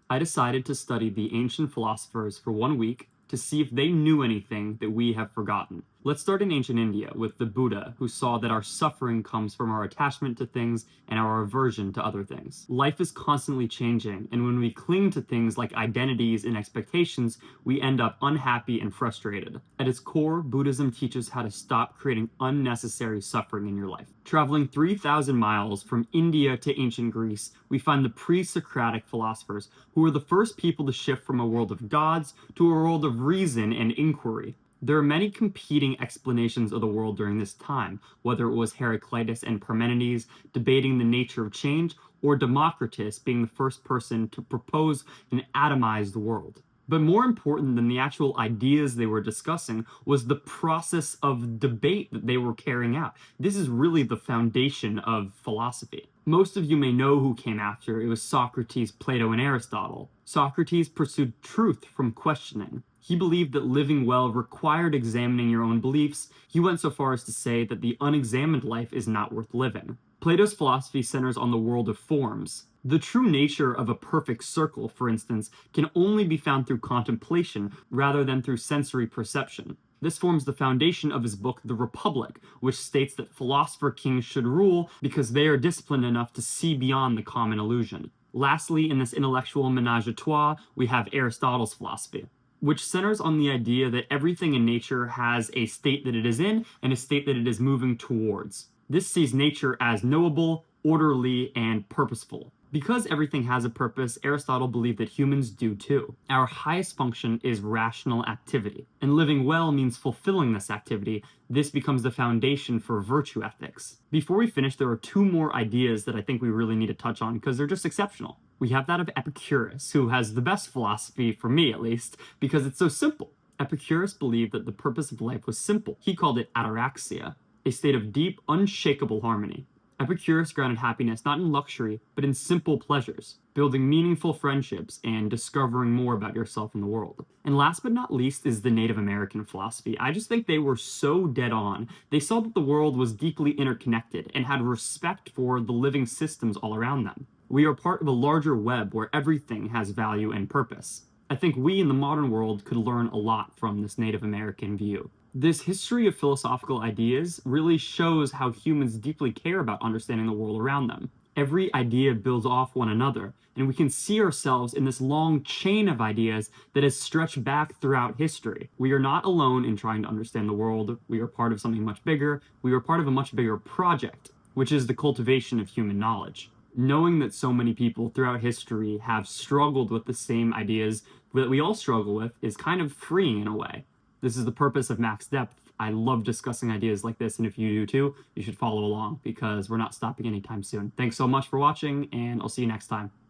I decided to study the ancient philosophers for 1 week to see if they knew anything that we have forgotten. Let's start in ancient India with the Buddha, who saw that our suffering comes from our attachment to things and our aversion to other things. Life is constantly changing, and when we cling to things like identities and expectations, we end up unhappy and frustrated. At its core, Buddhism teaches how to stop creating unnecessary suffering in your life. Traveling 3,000 miles from India to ancient Greece, we find the pre-Socratic philosophers, who were the first people to shift from a world of gods to a world of reason and inquiry. There are many competing explanations of the world during this time, whether it was Heraclitus and Parmenides debating the nature of change, or Democritus being the first person to propose an atomized world. But more important than the actual ideas they were discussing was the process of debate that they were carrying out. This is really the foundation of philosophy. Most of you may know who came after. It was Socrates, Plato, and Aristotle. Socrates pursued truth from questioning. He believed that living well required examining your own beliefs. He went so far as to say that the unexamined life is not worth living. Plato's philosophy centers on the world of forms. The true nature of a perfect circle, for instance, can only be found through contemplation rather than through sensory perception. This forms the foundation of his book, The Republic, which states that philosopher kings should rule because they are disciplined enough to see beyond the common illusion. Lastly, in this intellectual menage a trois, we have Aristotle's philosophy, which centers on the idea that everything in nature has a state that it is in and a state that it is moving towards. This sees nature as knowable, orderly, and purposeful. Because everything has a purpose, Aristotle believed that humans do too. Our highest function is rational activity, and living well means fulfilling this activity. This becomes the foundation for virtue ethics. Before we finish, there are two more ideas that I think we really need to touch on because they're just exceptional. We have that of Epicurus, who has the best philosophy, for me at least, because it's so simple. Epicurus believed that the purpose of life was simple. He called it ataraxia, a state of deep, unshakable harmony. Epicurus grounded happiness not in luxury, but in simple pleasures, building meaningful friendships and discovering more about yourself and the world. And last but not least is the Native American philosophy. I just think they were so dead on. They saw that the world was deeply interconnected and had respect for the living systems all around them. We are part of a larger web where everything has value and purpose. I think we in the modern world could learn a lot from this Native American view. This history of philosophical ideas really shows how humans deeply care about understanding the world around them. Every idea builds off one another, and we can see ourselves in this long chain of ideas that has stretched back throughout history. We are not alone in trying to understand the world. We are part of something much bigger. We are part of a much bigger project, which is the cultivation of human knowledge. Knowing that so many people throughout history have struggled with the same ideas that we all struggle with is kind of freeing in a way. This is the purpose of Max Depth. I love discussing ideas like this, and if you do too, you should follow along because we're not stopping anytime soon. Thanks so much for watching, and I'll see you next time.